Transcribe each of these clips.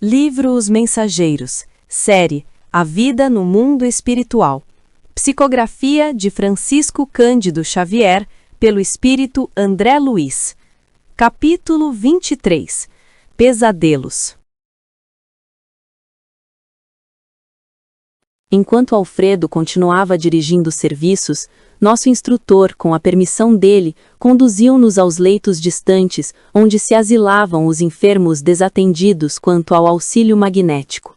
Livro Os Mensageiros, série A Vida no Mundo Espiritual. Psicografia de Francisco Cândido Xavier, pelo espírito André Luiz. Capítulo 23. Pesadelos. Enquanto Alfredo continuava dirigindo os serviços, nosso instrutor, com a permissão dele, conduziu-nos aos leitos distantes, onde se asilavam os enfermos desatendidos quanto ao auxílio magnético.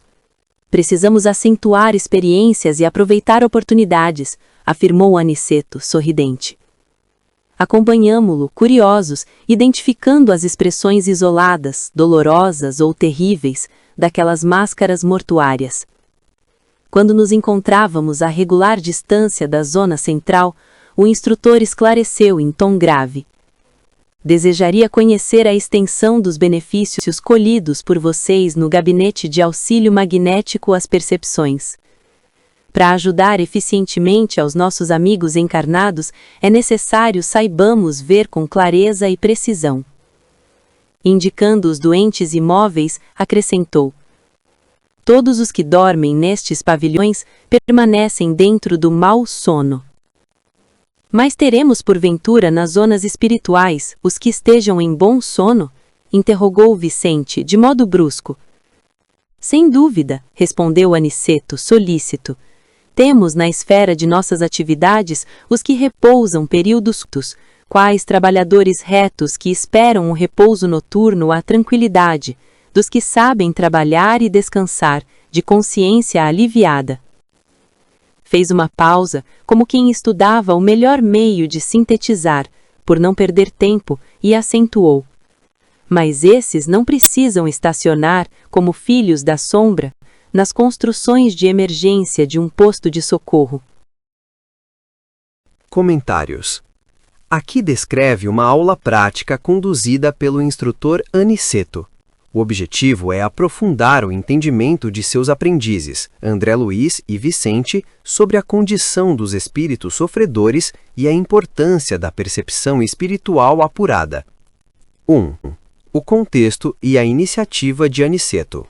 Precisamos acentuar experiências e aproveitar oportunidades, afirmou Aniceto, sorridente. Acompanhamo-lo, curiosos, identificando as expressões isoladas, dolorosas ou terríveis, daquelas máscaras mortuárias. Quando nos encontrávamos a regular distância da zona central, o instrutor esclareceu em tom grave. Desejaria conhecer a extensão dos benefícios colhidos por vocês no gabinete de auxílio magnético às percepções. Para ajudar eficientemente aos nossos amigos encarnados, é necessário saibamos ver com clareza e precisão. Indicando os doentes imóveis, acrescentou: todos os que dormem nestes pavilhões permanecem dentro do mau sono. Mas teremos porventura nas zonas espirituais os que estejam em bom sono? Interrogou Vicente, de modo brusco. Sem dúvida, respondeu Aniceto, solícito. Temos na esfera de nossas atividades os que repousam períodos curtos, quais trabalhadores retos que esperam o repouso noturno à tranquilidade, dos que sabem trabalhar e descansar, de consciência aliviada. Fez uma pausa, como quem estudava o melhor meio de sintetizar, por não perder tempo, e acentuou. Mas esses não precisam estacionar, como filhos da sombra, nas construções de emergência de um posto de socorro. Comentários. Aqui descreve uma aula prática conduzida pelo instrutor Aniceto. O objetivo é aprofundar o entendimento de seus aprendizes, André Luiz e Vicente, sobre a condição dos espíritos sofredores e a importância da percepção espiritual apurada. 1. O contexto e a iniciativa de Aniceto.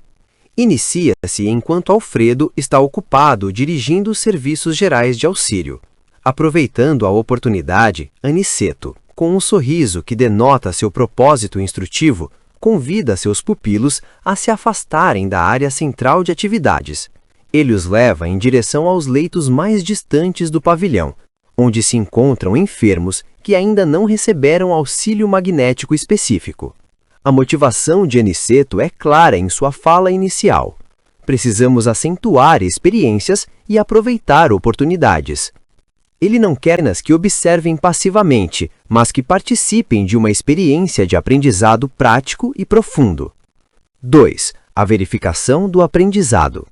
Inicia-se enquanto Alfredo está ocupado dirigindo os serviços gerais de auxílio. Aproveitando a oportunidade, Aniceto, com um sorriso que denota seu propósito instrutivo, convida seus pupilos a se afastarem da área central de atividades. Ele os leva em direção aos leitos mais distantes do pavilhão, onde se encontram enfermos que ainda não receberam auxílio magnético específico. A motivação de Aniceto é clara em sua fala inicial. Precisamos acentuar experiências e aproveitar oportunidades. Ele não quer apenas que observem passivamente, mas que participem de uma experiência de aprendizado prático e profundo. 2. A verificação do aprendizado.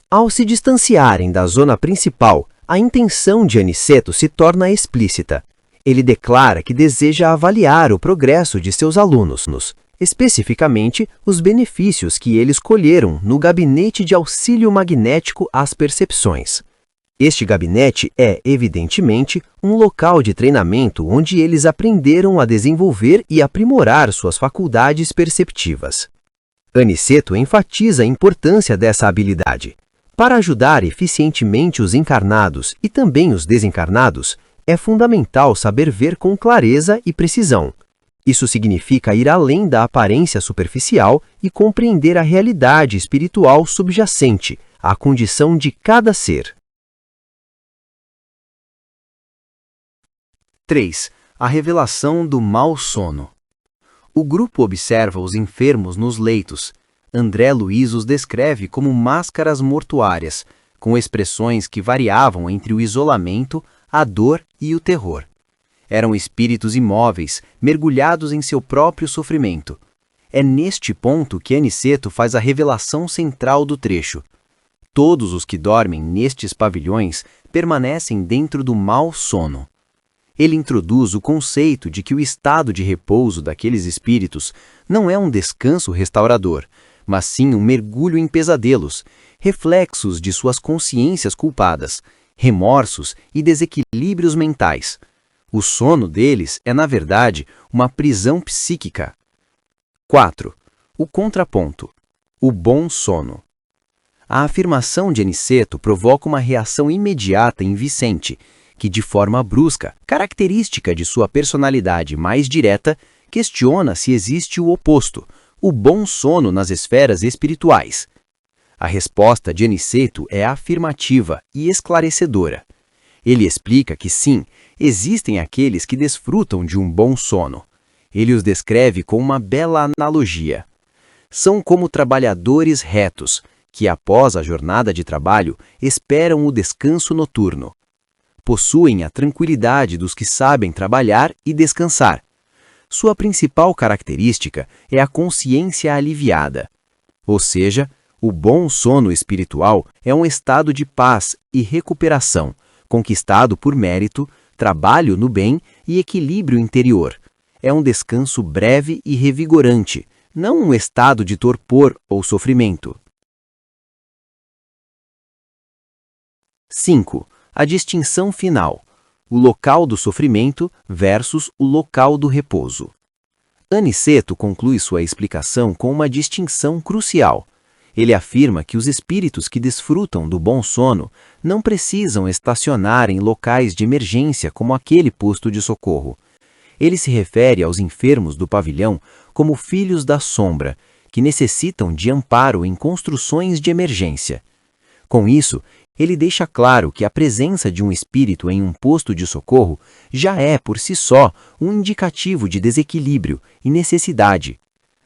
Ao se distanciarem da zona principal, a intenção de Aniceto se torna explícita. Ele declara que deseja avaliar o progresso de seus alunos, especificamente os benefícios que eles colheram no gabinete de auxílio magnético às percepções. Este gabinete é, evidentemente, um local de treinamento onde eles aprenderam a desenvolver e aprimorar suas faculdades perceptivas. Aniceto enfatiza a importância dessa habilidade. Para ajudar eficientemente os encarnados e também os desencarnados, é fundamental saber ver com clareza e precisão. Isso significa ir além da aparência superficial e compreender a realidade espiritual subjacente, à condição de cada ser. 3. A revelação do mau sono. O grupo observa os enfermos nos leitos. André Luiz os descreve como máscaras mortuárias, com expressões que variavam entre o isolamento, a dor e o terror. Eram espíritos imóveis, mergulhados em seu próprio sofrimento. É neste ponto que Aniceto faz a revelação central do trecho. Todos os que dormem nestes pavilhões permanecem dentro do mau sono. Ele introduz o conceito de que o estado de repouso daqueles espíritos não é um descanso restaurador, mas sim um mergulho em pesadelos, reflexos de suas consciências culpadas, remorsos e desequilíbrios mentais. O sono deles é, na verdade, uma prisão psíquica. 4. O contraponto. O bom sono. A afirmação de Aniceto provoca uma reação imediata em Vicente, que de forma brusca, característica de sua personalidade mais direta, questiona se existe o oposto, o bom sono nas esferas espirituais. A resposta de Aniceto é afirmativa e esclarecedora. Ele explica que sim, existem aqueles que desfrutam de um bom sono. Ele os descreve com uma bela analogia. São como trabalhadores retos, que após a jornada de trabalho esperam o descanso noturno. Possuem a tranquilidade dos que sabem trabalhar e descansar. Sua principal característica é a consciência aliviada. Ou seja, o bom sono espiritual é um estado de paz e recuperação, conquistado por mérito, trabalho no bem e equilíbrio interior. É um descanso breve e revigorante, não um estado de torpor ou sofrimento. 5. A distinção final. O local do sofrimento versus o local do repouso. Aniceto conclui sua explicação com uma distinção crucial. Ele afirma que os espíritos que desfrutam do bom sono não precisam estacionar em locais de emergência como aquele posto de socorro. Ele se refere aos enfermos do pavilhão como filhos da sombra, que necessitam de amparo em construções de emergência. Com isso, ele deixa claro que a presença de um espírito em um posto de socorro já é, por si só, um indicativo de desequilíbrio e necessidade.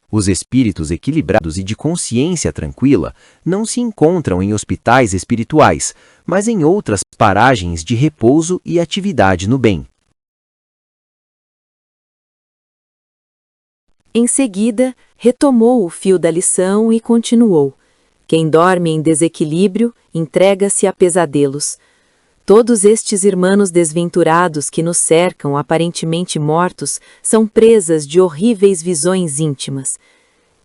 Os espíritos equilibrados e de consciência tranquila não se encontram em hospitais espirituais, mas em outras paragens de repouso e atividade no bem. Em seguida, retomou o fio da lição e continuou. Quem dorme em desequilíbrio, entrega-se a pesadelos. Todos estes irmãos desventurados que nos cercam aparentemente mortos são presas de horríveis visões íntimas.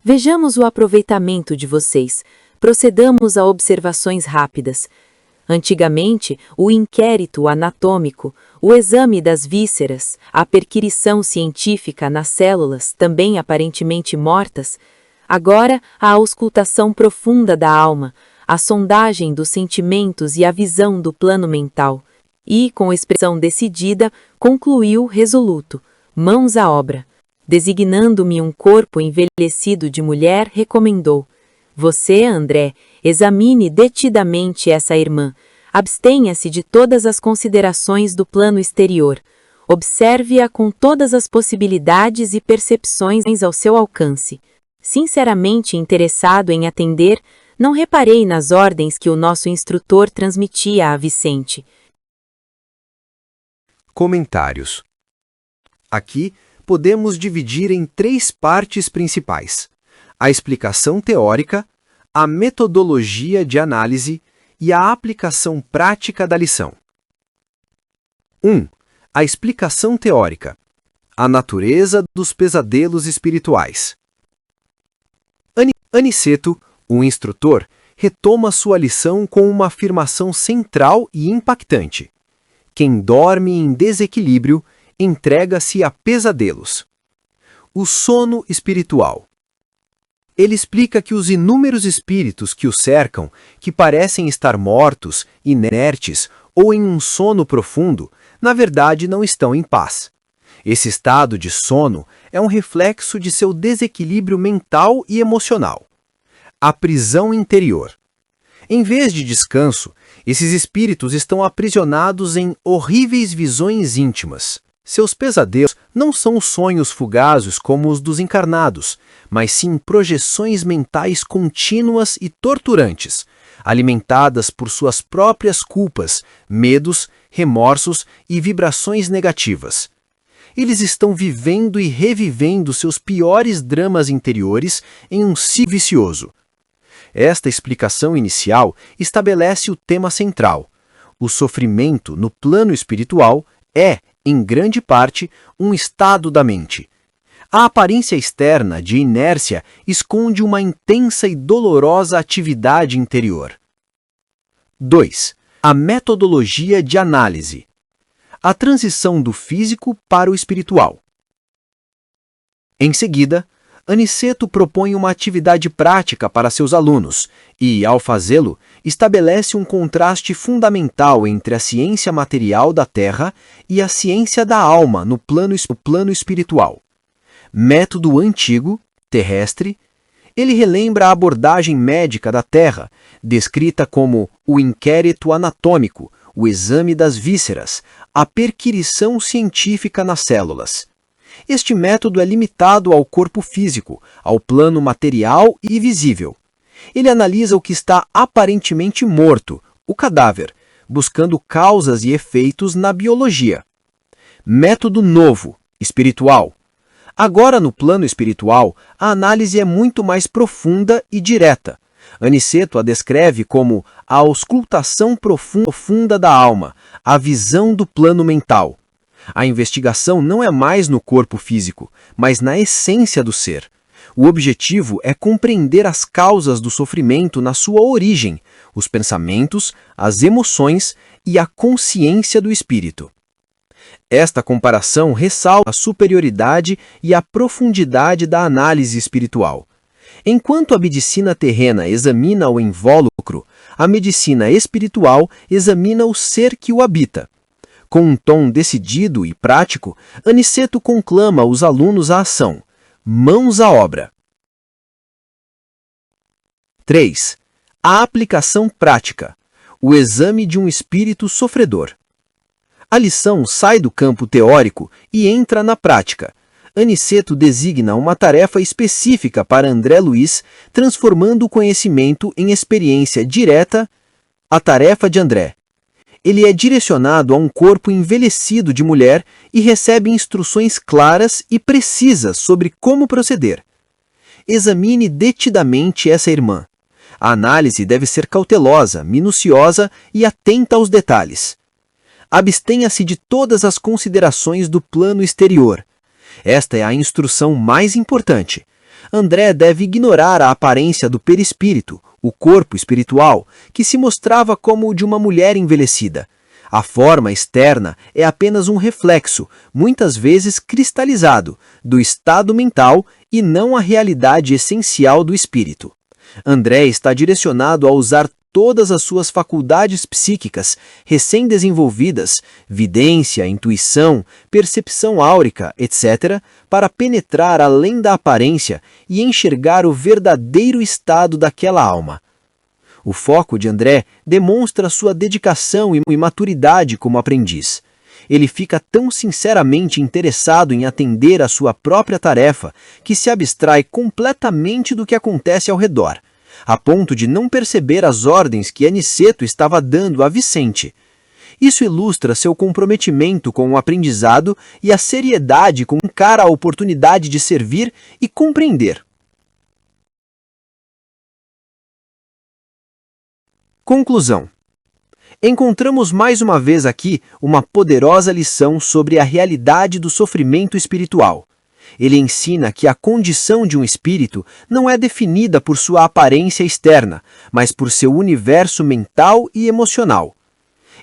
Vejamos o aproveitamento de vocês. Procedamos a observações rápidas. Antigamente, o inquérito anatômico, o exame das vísceras, a perquirição científica nas células, também aparentemente mortas, agora a auscultação profunda da alma, a sondagem dos sentimentos e a visão do plano mental. E, com expressão decidida, concluiu resoluto, mãos à obra. Designando-me um corpo envelhecido de mulher, recomendou: você, André, examine detidamente essa irmã. Abstenha-se de todas as considerações do plano exterior. Observe-a com todas as possibilidades e percepções ao seu alcance. Sinceramente interessado em atender, não reparei nas ordens que o nosso instrutor transmitia a Vicente. Comentários. Aqui podemos dividir em 3 partes principais: a explicação teórica, a metodologia de análise e a aplicação prática da lição. 1. A explicação teórica. A natureza dos pesadelos espirituais. Aniceto, o instrutor, retoma sua lição com uma afirmação central e impactante. Quem dorme em desequilíbrio entrega-se a pesadelos. O sono espiritual. Ele explica que os inúmeros espíritos que o cercam, que parecem estar mortos, inertes ou em um sono profundo, na verdade não estão em paz. Esse estado de sono é um reflexo de seu desequilíbrio mental e emocional. A prisão interior. Em vez de descanso, esses espíritos estão aprisionados em horríveis visões íntimas. Seus pesadelos não são sonhos fugazes como os dos encarnados, mas sim projeções mentais contínuas e torturantes, alimentadas por suas próprias culpas, medos, remorsos e vibrações negativas. Eles estão vivendo e revivendo seus piores dramas interiores em um ciclo vicioso. Esta explicação inicial estabelece o tema central. O sofrimento no plano espiritual é, em grande parte, um estado da mente. A aparência externa de inércia esconde uma intensa e dolorosa atividade interior. 2. A metodologia de análise. A transição do físico para o espiritual. Em seguida, Aniceto propõe uma atividade prática para seus alunos e, ao fazê-lo, estabelece um contraste fundamental entre a ciência material da Terra e a ciência da alma no plano espiritual. Método antigo, terrestre, ele relembra a abordagem médica da Terra, descrita como o inquérito anatômico, o exame das vísceras, a perquirição científica nas células. Este método é limitado ao corpo físico, ao plano material e visível. Ele analisa o que está aparentemente morto, o cadáver, buscando causas e efeitos na biologia. Método novo, espiritual. Agora, no plano espiritual, a análise é muito mais profunda e direta. Aniceto a descreve como a auscultação profunda da alma, a visão do plano mental. A investigação não é mais no corpo físico, mas na essência do ser. O objetivo é compreender as causas do sofrimento na sua origem, os pensamentos, as emoções e a consciência do espírito. Esta comparação ressalta a superioridade e a profundidade da análise espiritual. Enquanto a medicina terrena examina o invólucro, a medicina espiritual examina o ser que o habita. Com um tom decidido e prático, Aniceto conclama os alunos à ação. Mãos à obra. 3. A aplicação prática. O exame de um espírito sofredor. A lição sai do campo teórico e entra na prática. Aniceto designa uma tarefa específica para André Luiz, transformando o conhecimento em experiência direta. A tarefa de André. Ele é direcionado a um corpo envelhecido de mulher e recebe instruções claras e precisas sobre como proceder. Examine detidamente essa irmã. A análise deve ser cautelosa, minuciosa e atenta aos detalhes. Abstenha-se de todas as considerações do plano exterior. Esta é a instrução mais importante. André deve ignorar a aparência do perispírito, o corpo espiritual, que se mostrava como o de uma mulher envelhecida. A forma externa é apenas um reflexo, muitas vezes cristalizado, do estado mental e não a realidade essencial do espírito. André está direcionado a usar todas as suas faculdades psíquicas recém-desenvolvidas, vidência, intuição, percepção áurica, etc., para penetrar além da aparência e enxergar o verdadeiro estado daquela alma. O foco de André demonstra sua dedicação e maturidade como aprendiz. Ele fica tão sinceramente interessado em atender à sua própria tarefa que se abstrai completamente do que acontece ao redor, a ponto de não perceber as ordens que Aniceto estava dando a Vicente. Isso ilustra seu comprometimento com o aprendizado e a seriedade com que encara a oportunidade de servir e compreender. Conclusão. Encontramos mais uma vez aqui uma poderosa lição sobre a realidade do sofrimento espiritual. Ele ensina que a condição de um espírito não é definida por sua aparência externa, mas por seu universo mental e emocional.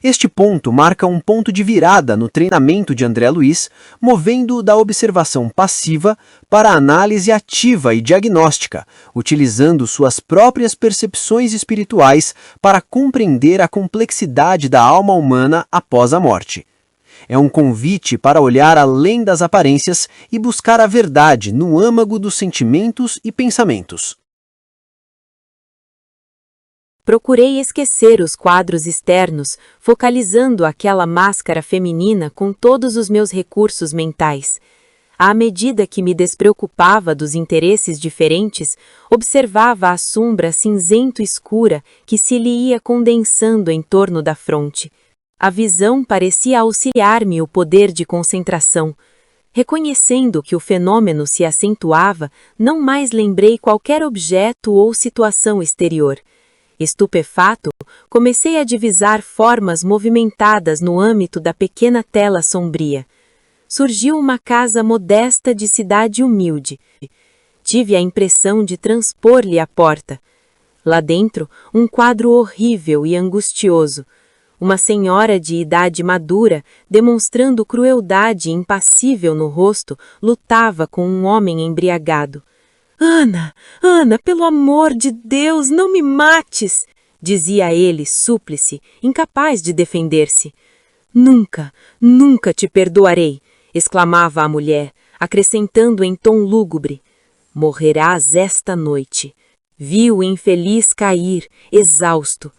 Este ponto marca um ponto de virada no treinamento de André Luiz, movendo-o da observação passiva para a análise ativa e diagnóstica, utilizando suas próprias percepções espirituais para compreender a complexidade da alma humana após a morte. É um convite para olhar além das aparências e buscar a verdade no âmago dos sentimentos e pensamentos. Procurei esquecer os quadros externos, focalizando aquela máscara feminina com todos os meus recursos mentais. À medida que me despreocupava dos interesses diferentes, observava a sombra cinzento-escura que se lhe ia condensando em torno da fronte. A visão parecia auxiliar-me o poder de concentração. Reconhecendo que o fenômeno se acentuava, não mais lembrei qualquer objeto ou situação exterior. Estupefato, comecei a divisar formas movimentadas no âmbito da pequena tela sombria. Surgiu uma casa modesta de cidade humilde. Tive a impressão de transpor-lhe a porta. Lá dentro, um quadro horrível e angustioso. Uma senhora de idade madura, demonstrando crueldade impassível no rosto, lutava com um homem embriagado. Ana, Ana, pelo amor de Deus, não me mates! Dizia ele, súplice, incapaz de defender-se. Nunca, nunca te perdoarei! Exclamava a mulher, acrescentando em tom lúgubre. Morrerás esta noite. Vi o infeliz cair, exausto.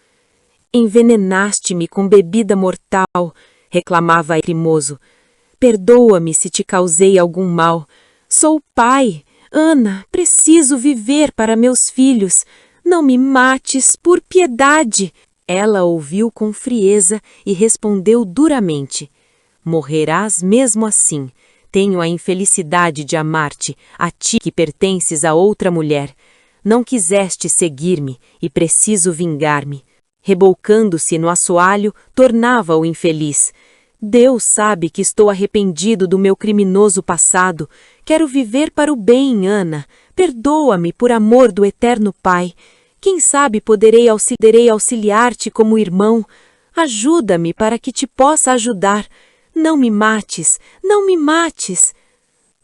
Envenenaste-me com bebida mortal, reclamava lacrimoso. Perdoa-me se te causei algum mal. Sou pai. Ana, preciso viver para meus filhos. Não me mates, por piedade. Ela ouviu com frieza e respondeu duramente. Morrerás mesmo assim. Tenho a infelicidade de amar-te, a ti que pertences a outra mulher. Não quiseste seguir-me e preciso vingar-me. Reboucando-se no assoalho, tornava-o infeliz. Deus sabe que estou arrependido do meu criminoso passado. Quero viver para o bem, Ana. Perdoa-me por amor do eterno Pai. Quem sabe poderei auxiliar-te como irmão. Ajuda-me para que te possa ajudar. Não me mates, não me mates.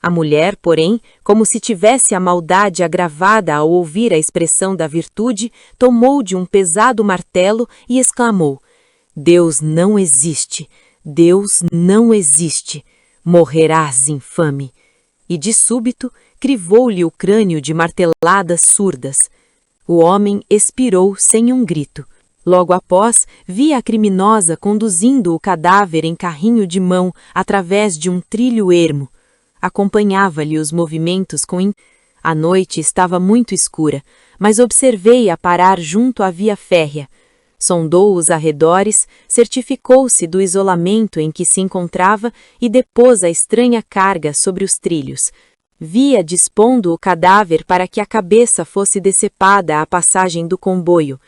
A mulher, porém, como se tivesse a maldade agravada ao ouvir a expressão da virtude, tomou de um pesado martelo e exclamou: Deus não existe, Deus não existe. Morrerás, infame. E de súbito crivou-lhe o crânio de marteladas surdas. O homem expirou sem um grito. Logo após, vi a criminosa conduzindo o cadáver em carrinho de mão através de um trilho ermo. Acompanhava-lhe os movimentos A noite estava muito escura, mas observei-a parar junto à via férrea. Sondou os arredores, certificou-se do isolamento em que se encontrava e depôs a estranha carga sobre os trilhos. Via dispondo o cadáver para que a cabeça fosse decepada à passagem do comboio,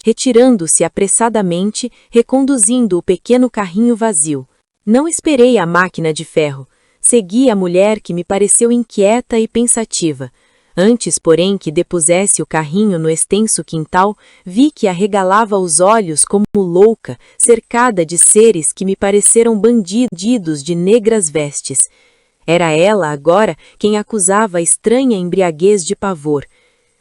retirando-se apressadamente, reconduzindo o pequeno carrinho vazio. Não esperei a máquina de ferro. Segui a mulher que me pareceu inquieta e pensativa. Antes, porém, que depusesse o carrinho no extenso quintal, vi que arregalava os olhos como louca, cercada de seres que me pareceram bandidos de negras vestes. Era ela, agora, quem acusava a estranha embriaguez de pavor.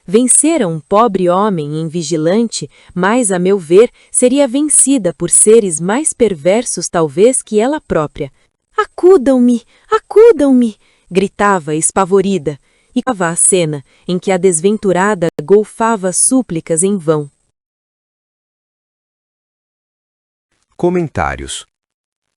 Vencera um pobre homem invigilante, mas, a meu ver, seria vencida por seres mais perversos talvez que ela própria. Acudam-me! Acudam-me! Gritava espavorida, e cava a cena em que a desventurada golfava súplicas em vão. Comentários.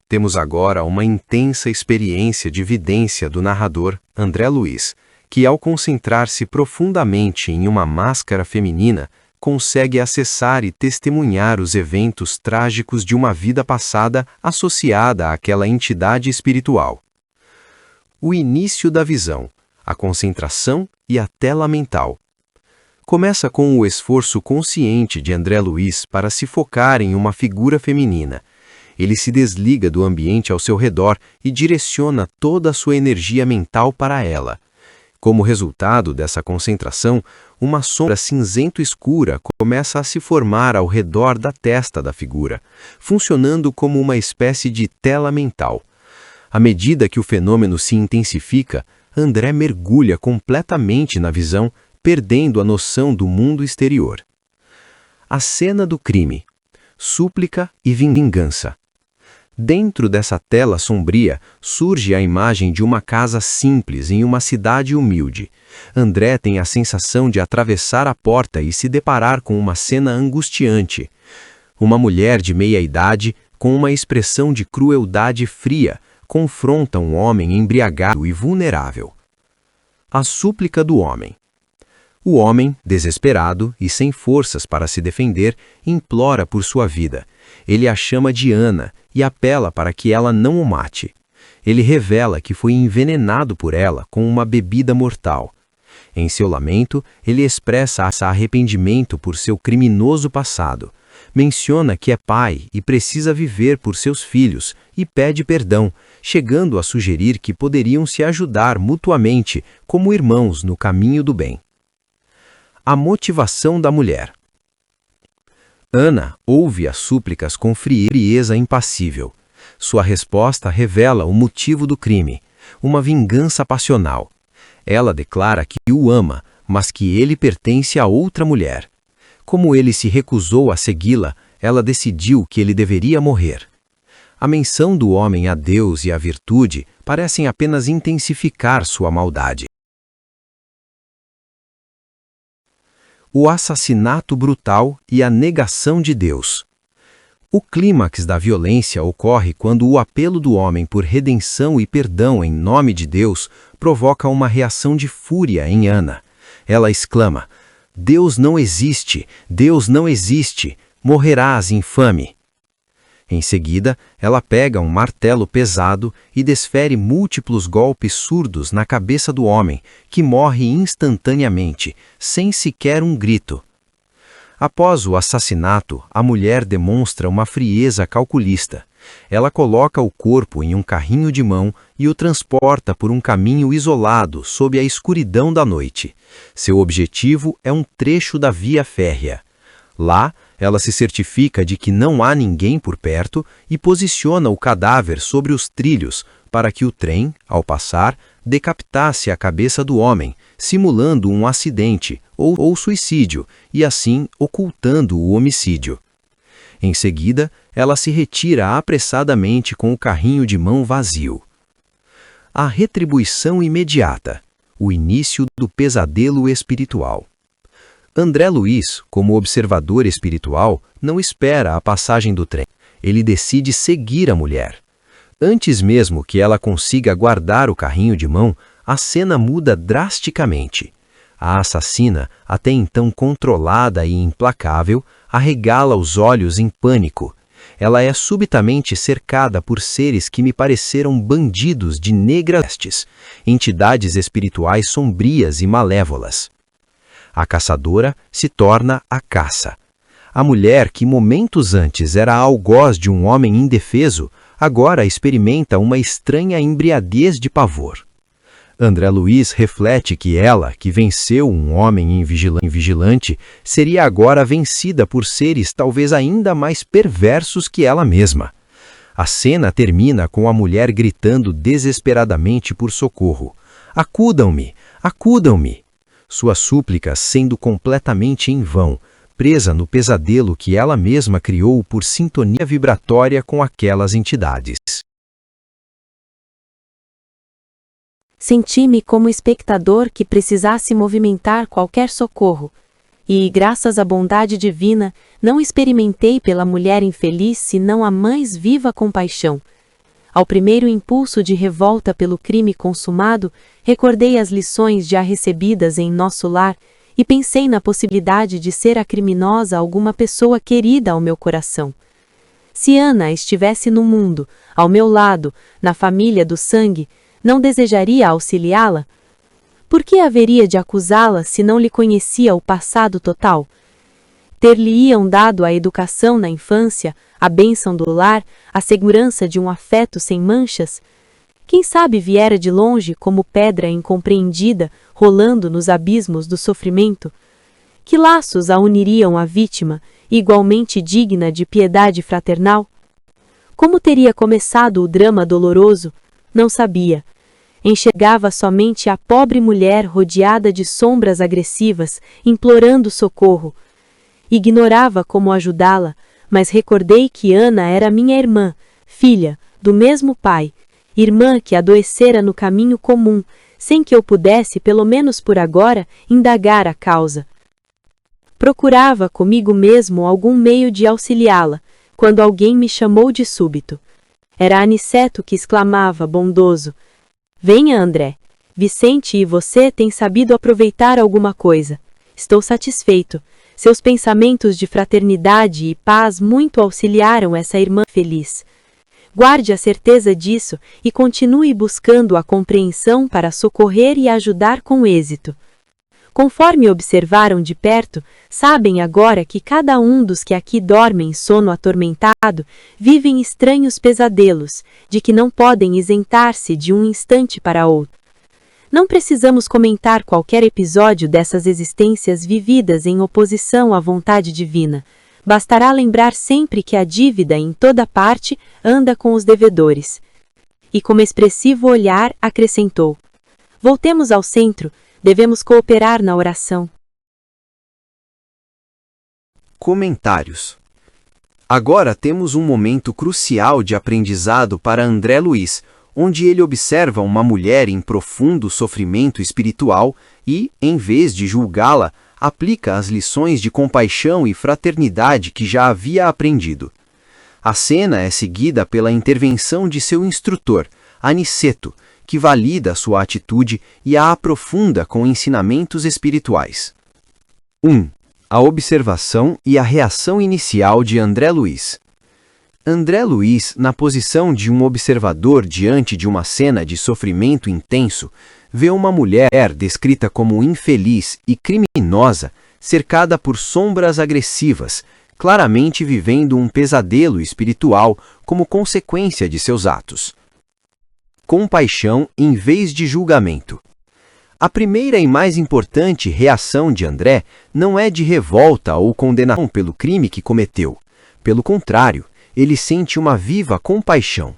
Temos agora uma intensa experiência de vidência do narrador, André Luiz, que ao concentrar-se profundamente em uma máscara feminina, consegue acessar e testemunhar os eventos trágicos de uma vida passada associada àquela entidade espiritual. O início da visão, a concentração e a tela mental. Começa com o esforço consciente de André Luiz para se focar em uma figura feminina. Ele se desliga do ambiente ao seu redor e direciona toda a sua energia mental para ela. Como resultado dessa concentração, uma sombra cinzento-escura começa a se formar ao redor da testa da figura, funcionando como uma espécie de tela mental. À medida que o fenômeno se intensifica, André mergulha completamente na visão, perdendo a noção do mundo exterior. A cena do crime. Súplica e vingança. Dentro dessa tela sombria, surge a imagem de uma casa simples em uma cidade humilde. André tem a sensação de atravessar a porta e se deparar com uma cena angustiante. Uma mulher de meia-idade, com uma expressão de crueldade fria, confronta um homem embriagado e vulnerável. A súplica do homem. O homem, desesperado e sem forças para se defender, implora por sua vida. Ele a chama de Ana e apela para que ela não o mate. Ele revela que foi envenenado por ela com uma bebida mortal. Em seu lamento, ele expressa arrependimento por seu criminoso passado. Menciona que é pai e precisa viver por seus filhos e pede perdão, chegando a sugerir que poderiam se ajudar mutuamente como irmãos no caminho do bem. A motivação da mulher. Ana ouve as súplicas com frieza impassível. Sua resposta revela o motivo do crime, uma vingança passional. Ela declara que o ama, mas que ele pertence a outra mulher. Como ele se recusou a segui-la, ela decidiu que ele deveria morrer. A menção do homem a Deus e à virtude parecem apenas intensificar sua maldade. O assassinato brutal e a negação de Deus. O clímax da violência ocorre quando o apelo do homem por redenção e perdão em nome de Deus provoca uma reação de fúria em Ana. Ela exclama: Deus não existe, Deus não existe, morrerás, infame. Em seguida, ela pega um martelo pesado e desfere múltiplos golpes surdos na cabeça do homem, que morre instantaneamente, sem sequer um grito. Após o assassinato, a mulher demonstra uma frieza calculista. Ela coloca o corpo em um carrinho de mão e o transporta por um caminho isolado sob a escuridão da noite. Seu objetivo é um trecho da via férrea. Lá, ela se certifica de que não há ninguém por perto e posiciona o cadáver sobre os trilhos para que o trem, ao passar, decapitasse a cabeça do homem, simulando um acidente ou suicídio e assim ocultando o homicídio. Em seguida, ela se retira apressadamente com o carrinho de mão vazio. A retribuição imediata, o início do pesadelo espiritual. André Luiz, como observador espiritual, não espera a passagem do trem. Ele decide seguir a mulher. Antes mesmo que ela consiga guardar o carrinho de mão, a cena muda drasticamente. A assassina, até então controlada e implacável, arregala os olhos em pânico. Ela é subitamente cercada por seres que me pareceram bandidos de negras vestes, entidades espirituais sombrias e malévolas. A caçadora se torna a caça. A mulher que momentos antes era algoz de um homem indefeso, agora experimenta uma estranha embriaguez de pavor. André Luiz reflete que ela, que venceu um homem invigilante, seria agora vencida por seres talvez ainda mais perversos que ela mesma. A cena termina com a mulher gritando desesperadamente por socorro. Acudam-me! Acudam-me! Sua súplica sendo completamente em vão, presa no pesadelo que ela mesma criou por sintonia vibratória com aquelas entidades. Senti-me como espectador que precisasse movimentar qualquer socorro, e, graças à bondade divina, não experimentei pela mulher infeliz senão a mais viva compaixão. Ao primeiro impulso de revolta pelo crime consumado, recordei as lições já recebidas em nosso lar e pensei na possibilidade de ser a criminosa alguma pessoa querida ao meu coração. Se Ana estivesse no mundo, ao meu lado, na família do sangue, não desejaria auxiliá-la? Por que haveria de acusá-la se não lhe conhecia o passado total? Ter-lhe-iam dado a educação na infância, a bênção do lar, a segurança de um afeto sem manchas? Quem sabe viera de longe como pedra incompreendida, rolando nos abismos do sofrimento? Que laços a uniriam à vítima, igualmente digna de piedade fraternal? Como teria começado o drama doloroso? Não sabia. Enxergava somente a pobre mulher rodeada de sombras agressivas, implorando socorro. Ignorava como ajudá-la, mas recordei que Ana era minha irmã, filha, do mesmo pai, irmã que adoecera no caminho comum, sem que eu pudesse, pelo menos por agora, indagar a causa. Procurava comigo mesmo algum meio de auxiliá-la, quando alguém me chamou de súbito. Era Aniceto que exclamava, bondoso: "Venha, André. Vicente e você têm sabido aproveitar alguma coisa. Estou satisfeito. Seus pensamentos de fraternidade e paz muito auxiliaram essa irmã feliz. Guarde a certeza disso e continue buscando a compreensão para socorrer e ajudar com êxito. Conforme observaram de perto, sabem agora que cada um dos que aqui dormem sono atormentado vivem estranhos pesadelos, de que não podem isentar-se de um instante para outro. Não precisamos comentar qualquer episódio dessas existências vividas em oposição à vontade divina. Bastará lembrar sempre que a dívida em toda parte anda com os devedores." E com expressivo olhar acrescentou: "Voltemos ao centro, Devemos cooperar na oração. Comentários. Agora temos um momento crucial de aprendizado para André Luiz, onde ele observa uma mulher em profundo sofrimento espiritual e, em vez de julgá-la, aplica as lições de compaixão e fraternidade que já havia aprendido. A cena é seguida pela intervenção de seu instrutor, Aniceto, que valida sua atitude e a aprofunda com ensinamentos espirituais. 1. A observação e a reação inicial de André Luiz. André Luiz, na posição de um observador diante de uma cena de sofrimento intenso, vê uma mulher descrita como infeliz e criminosa, cercada por sombras agressivas, claramente vivendo um pesadelo espiritual como consequência de seus atos. Compaixão em vez de julgamento. A primeira e mais importante reação de André não é de revolta ou condenação pelo crime que cometeu. Pelo contrário, ele sente uma viva compaixão.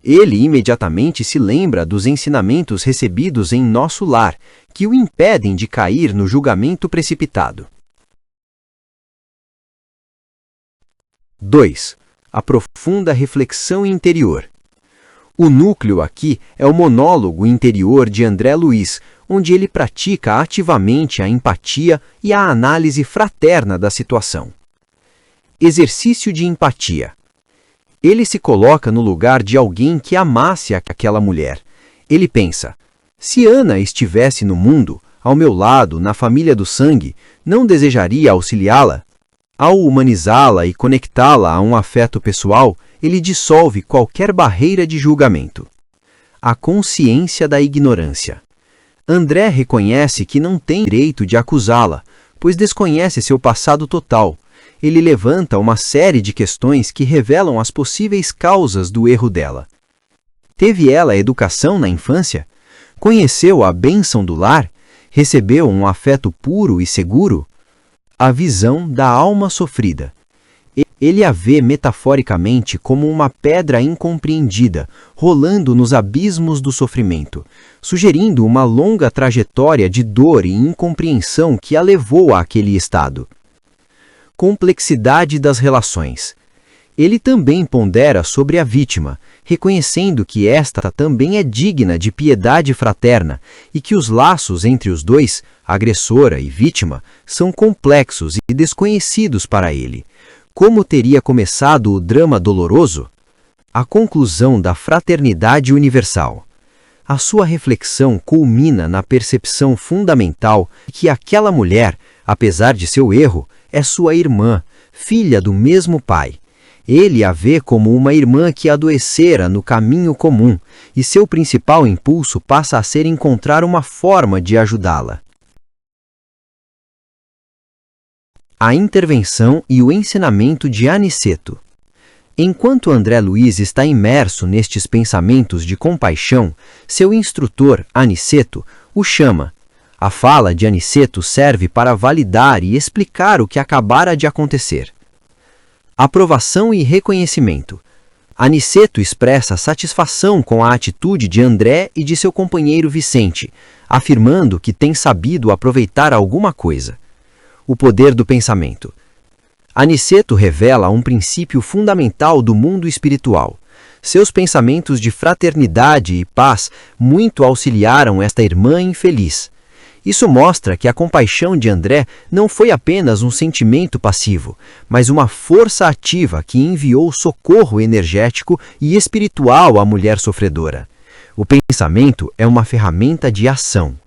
Ele imediatamente se lembra dos ensinamentos recebidos em nosso lar, que o impedem de cair no julgamento precipitado. 2. A profunda reflexão interior. O núcleo aqui é o monólogo interior de André Luiz, onde ele pratica ativamente a empatia e a análise fraterna da situação. Exercício de empatia. Ele se coloca no lugar de alguém que amasse aquela mulher. Ele pensa: se Ana estivesse no mundo, ao meu lado, na família do sangue, não desejaria auxiliá-la? Ao humanizá-la e conectá-la a um afeto pessoal, ele dissolve qualquer barreira de julgamento. A consciência da ignorância. André reconhece que não tem direito de acusá-la, pois desconhece seu passado total. Ele levanta uma série de questões que revelam as possíveis causas do erro dela. Teve ela educação na infância? Conheceu a bênção do lar? Recebeu um afeto puro e seguro? A visão da alma sofrida. Ele a vê metaforicamente como uma pedra incompreendida, rolando nos abismos do sofrimento, sugerindo uma longa trajetória de dor e incompreensão que a levou àquele estado. Complexidade das relações. Ele também pondera sobre a vítima, reconhecendo que esta também é digna de piedade fraterna e que os laços entre os dois, agressora e vítima, são complexos e desconhecidos para ele. Como teria começado o drama doloroso? A conclusão da fraternidade universal. A sua reflexão culmina na percepção fundamental de que aquela mulher, apesar de seu erro, é sua irmã, filha do mesmo pai. Ele a vê como uma irmã que adoecera no caminho comum, e seu principal impulso passa a ser encontrar uma forma de ajudá-la. A intervenção e o ensinamento de Aniceto. Enquanto André Luiz está imerso nestes pensamentos de compaixão, seu instrutor, Aniceto, o chama. A fala de Aniceto serve para validar e explicar o que acabara de acontecer. Aprovação e reconhecimento. Aniceto expressa satisfação com a atitude de André e de seu companheiro Vicente, afirmando que tem sabido aproveitar alguma coisa. O poder do pensamento. Aniceto revela um princípio fundamental do mundo espiritual. Seus pensamentos de fraternidade e paz muito auxiliaram esta irmã infeliz. Isso mostra que a compaixão de André não foi apenas um sentimento passivo, mas uma força ativa que enviou socorro energético e espiritual à mulher sofredora. O pensamento é uma ferramenta de ação.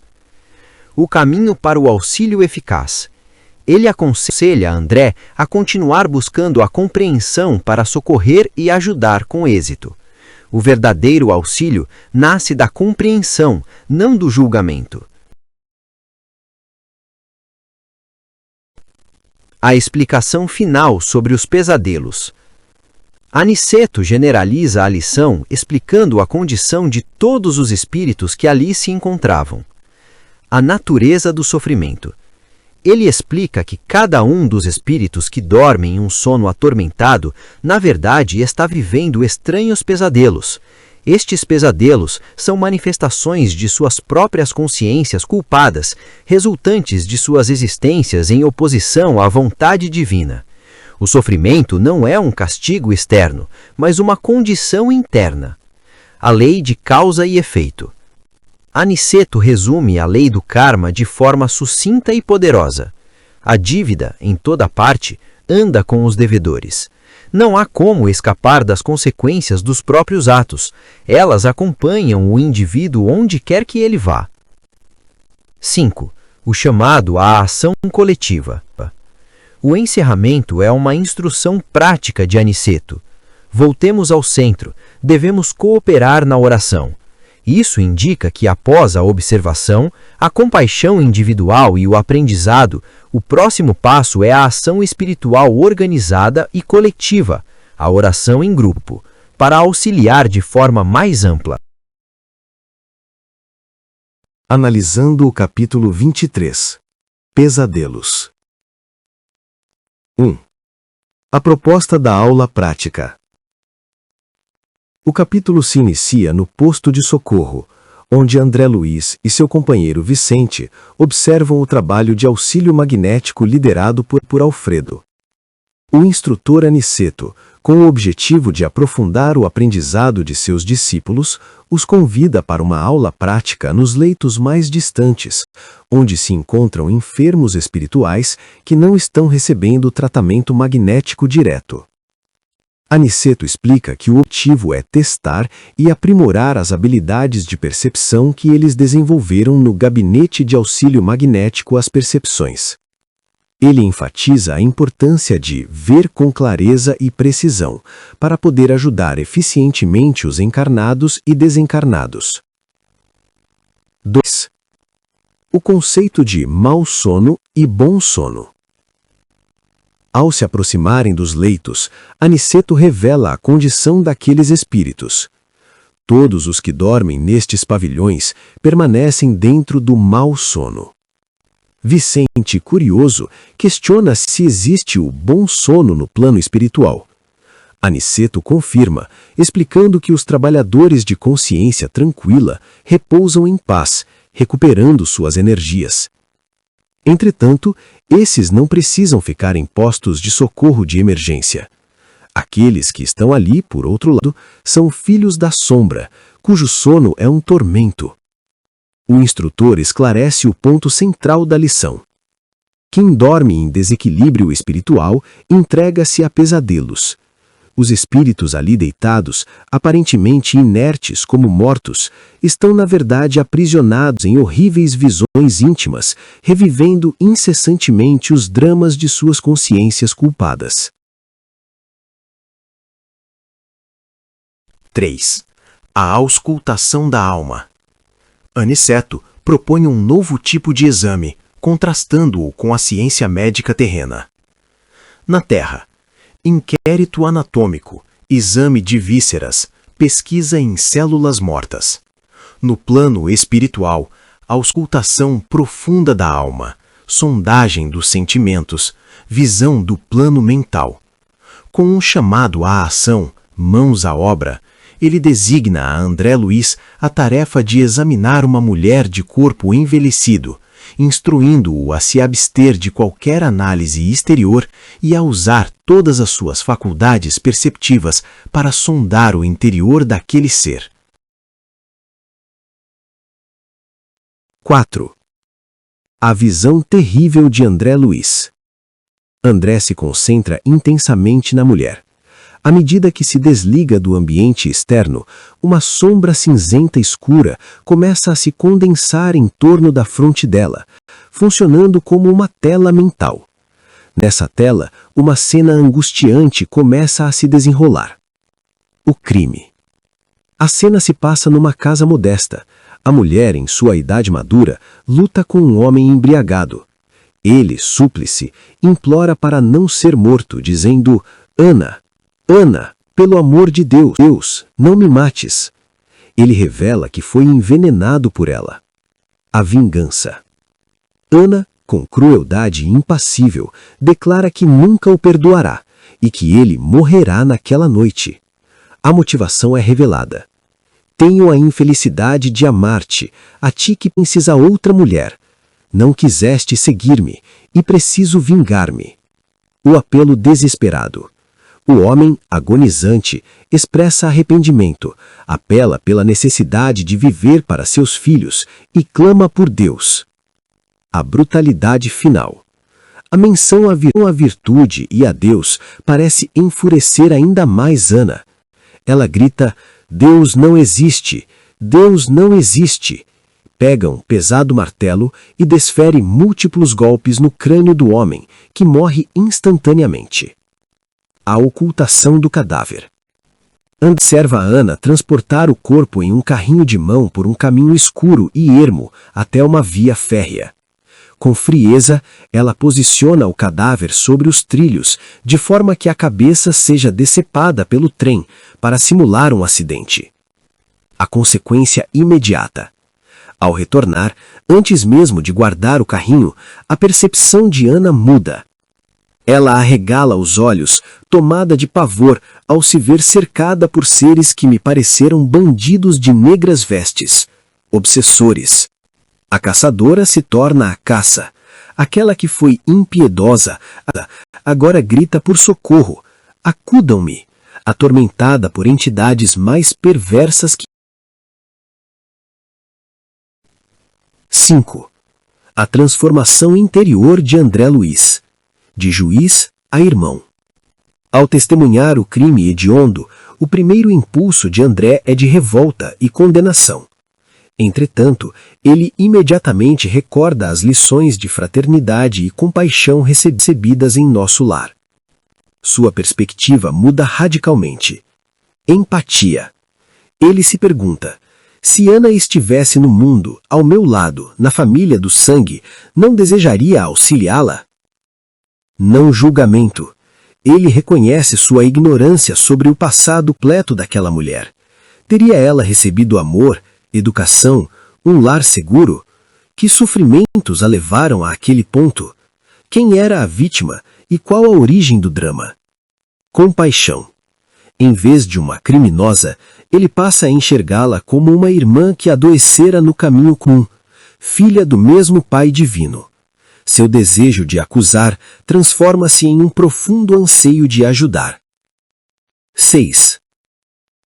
O caminho para o auxílio eficaz. Ele aconselha André a continuar buscando a compreensão para socorrer e ajudar com êxito. O verdadeiro auxílio nasce da compreensão, não do julgamento. A explicação final sobre os pesadelos. Aniceto generaliza a lição explicando a condição de todos os espíritos que ali se encontravam. A natureza do sofrimento. Ele explica que cada um dos espíritos que dormem em um sono atormentado, na verdade, está vivendo estranhos pesadelos. Estes pesadelos são manifestações de suas próprias consciências culpadas, resultantes de suas existências em oposição à vontade divina. O sofrimento não é um castigo externo, mas uma condição interna. A lei de causa e efeito. Aniceto resume a lei do karma de forma sucinta e poderosa. A dívida, em toda parte, anda com os devedores. Não há como escapar das consequências dos próprios atos. Elas acompanham o indivíduo onde quer que ele vá. 5. O chamado à ação coletiva. O encerramento é uma instrução prática de Aniceto. Voltemos ao centro, devemos cooperar na oração. Isso indica que após a observação, a compaixão individual e o aprendizado, o próximo passo é a ação espiritual organizada e coletiva, a oração em grupo, para auxiliar de forma mais ampla. Analisando o capítulo 23. Pesadelos. 1. A proposta da aula prática. O capítulo se inicia no posto de socorro, onde André Luiz e seu companheiro Vicente observam o trabalho de auxílio magnético liderado por Alfredo. O instrutor Aniceto, com o objetivo de aprofundar o aprendizado de seus discípulos, os convida para uma aula prática nos leitos mais distantes, onde se encontram enfermos espirituais que não estão recebendo tratamento magnético direto. Aniceto explica que o objetivo é testar e aprimorar as habilidades de percepção que eles desenvolveram no gabinete de auxílio magnético às percepções. Ele enfatiza a importância de ver com clareza e precisão, para poder ajudar eficientemente os encarnados e desencarnados. 2. O conceito de mau sono e bom sono. Ao se aproximarem dos leitos, Aniceto revela a condição daqueles espíritos. Todos os que dormem nestes pavilhões permanecem dentro do mau sono. Vicente, curioso, questiona se existe o bom sono no plano espiritual. Aniceto confirma, explicando que os trabalhadores de consciência tranquila repousam em paz, recuperando suas energias. Entretanto, esses não precisam ficar em postos de socorro de emergência. Aqueles que estão ali, por outro lado, são filhos da sombra, cujo sono é um tormento. O instrutor esclarece o ponto central da lição. Quem dorme em desequilíbrio espiritual entrega-se a pesadelos. Os espíritos ali deitados, aparentemente inertes como mortos, estão na verdade aprisionados em horríveis visões íntimas, revivendo incessantemente os dramas de suas consciências culpadas. 3. A auscultação da alma. Aniceto propõe um novo tipo de exame, contrastando-o com a ciência médica terrena. Na Terra, inquérito anatômico, exame de vísceras, pesquisa em células mortas. No plano espiritual, auscultação profunda da alma, sondagem dos sentimentos, visão do plano mental. Com um chamado à ação, mãos à obra, ele designa a André Luiz a tarefa de examinar uma mulher de corpo envelhecido, instruindo-o a se abster de qualquer análise exterior e a usar todas as suas faculdades perceptivas para sondar o interior daquele ser. 4. A visão terrível de André Luiz. André se concentra intensamente na mulher. À medida que se desliga do ambiente externo, uma sombra cinzenta escura começa a se condensar em torno da fronte dela, funcionando como uma tela mental. Nessa tela, uma cena angustiante começa a se desenrolar. O crime. A cena se passa numa casa modesta. A mulher, em sua idade madura, luta com um homem embriagado. Ele, súplice, implora para não ser morto, dizendo: Ana, Ana, pelo amor de Deus, não me mates. Ele revela que foi envenenado por ela. A vingança. Ana, com crueldade impassível, declara que nunca o perdoará e que ele morrerá naquela noite. A motivação é revelada. Tenho a infelicidade de amar-te, a ti que penses a outra mulher. Não quiseste seguir-me, e preciso vingar-me. O apelo desesperado. O homem, agonizante, expressa arrependimento, apela pela necessidade de viver para seus filhos e clama por Deus. A brutalidade final. A menção à virtude e a Deus parece enfurecer ainda mais Ana. Ela grita: Deus não existe! Deus não existe! Pega um pesado martelo e desfere múltiplos golpes no crânio do homem, que morre instantaneamente. A ocultação do cadáver. Observa Ana transportar o corpo em um carrinho de mão por um caminho escuro e ermo até uma via férrea. Com frieza, ela posiciona o cadáver sobre os trilhos, de forma que a cabeça seja decepada pelo trem, para simular um acidente. A consequência imediata. Ao retornar, antes mesmo de guardar o carrinho, a percepção de Ana muda. Ela arregala os olhos, tomada de pavor, ao se ver cercada por seres que me pareceram bandidos de negras vestes, obsessores. A caçadora se torna a caça. Aquela que foi impiedosa, agora grita por socorro. Acudam-me, atormentada por entidades mais perversas que... 5. A transformação interior de André Luiz. De juiz a irmão. Ao testemunhar o crime hediondo, o primeiro impulso de André é de revolta e condenação. Entretanto, ele imediatamente recorda as lições de fraternidade e compaixão recebidas em nosso lar. Sua perspectiva muda radicalmente. Empatia. Ele se pergunta: se Ana estivesse no mundo, ao meu lado, na família do sangue, não desejaria auxiliá-la? Não julgamento. Ele reconhece sua ignorância sobre o passado completo daquela mulher. Teria ela recebido amor, educação, um lar seguro? Que sofrimentos a levaram àquele ponto? Quem era a vítima e qual a origem do drama? Compaixão. Em vez de uma criminosa, ele passa a enxergá-la como uma irmã que adoecera no caminho comum, filha do mesmo Pai divino. Seu desejo de acusar transforma-se em um profundo anseio de ajudar. 6.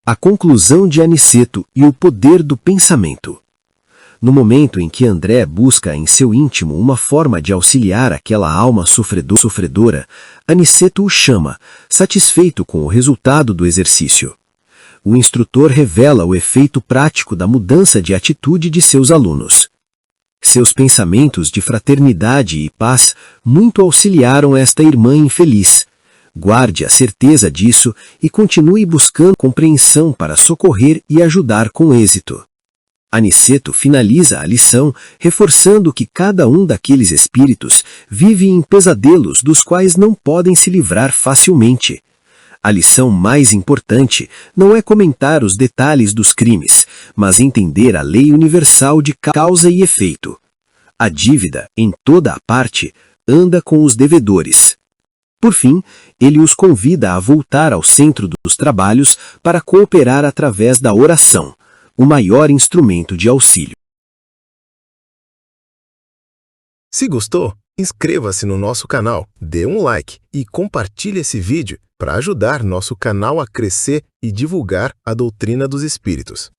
A conclusão de Aniceto e o poder do pensamento. No momento em que André busca em seu íntimo uma forma de auxiliar aquela alma sofredora, Aniceto o chama, satisfeito com o resultado do exercício. O instrutor revela o efeito prático da mudança de atitude de seus alunos. Seus pensamentos de fraternidade e paz muito auxiliaram esta irmã infeliz. Guarde a certeza disso e continue buscando compreensão para socorrer e ajudar com êxito. Aniceto finaliza a lição reforçando que cada um daqueles espíritos vive em pesadelos dos quais não podem se livrar facilmente. A lição mais importante não é comentar os detalhes dos crimes, mas entender a lei universal de causa e efeito. A dívida, em toda a parte, anda com os devedores. Por fim, ele os convida a voltar ao centro dos trabalhos para cooperar através da oração, o maior instrumento de auxílio. Se gostou, inscreva-se no nosso canal, dê um like e compartilhe esse vídeo para ajudar nosso canal a crescer e divulgar a doutrina dos espíritos.